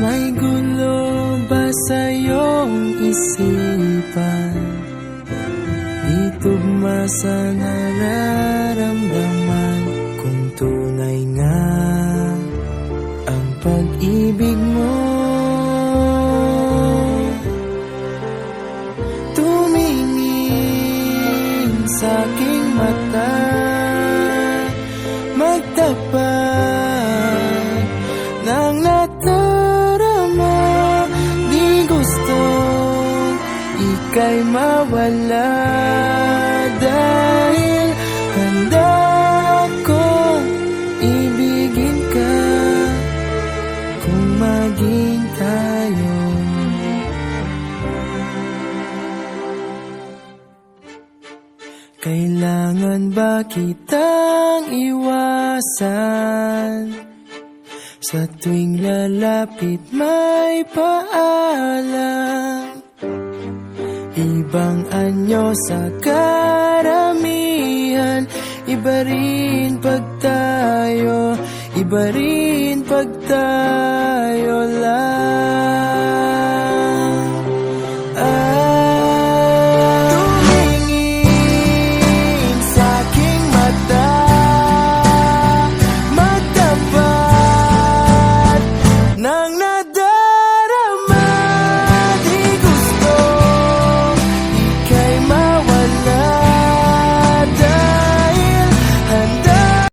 May gulo ba sa iyong isipan? Di tugma sa nararamdaman. Kung tunay nga ang pag-ibig mo, tumingin sa aking mata, magtapat ng natarama. Di gusto ika'y mawala, dahil handa akong ibigin ka kung maging tayo. Kailangan ba kitang iwasan? Sa tuwing lalapit may paalam, ibang anyo sa karamihan. Iba rin pag tayo, iba rin pag tayo lang.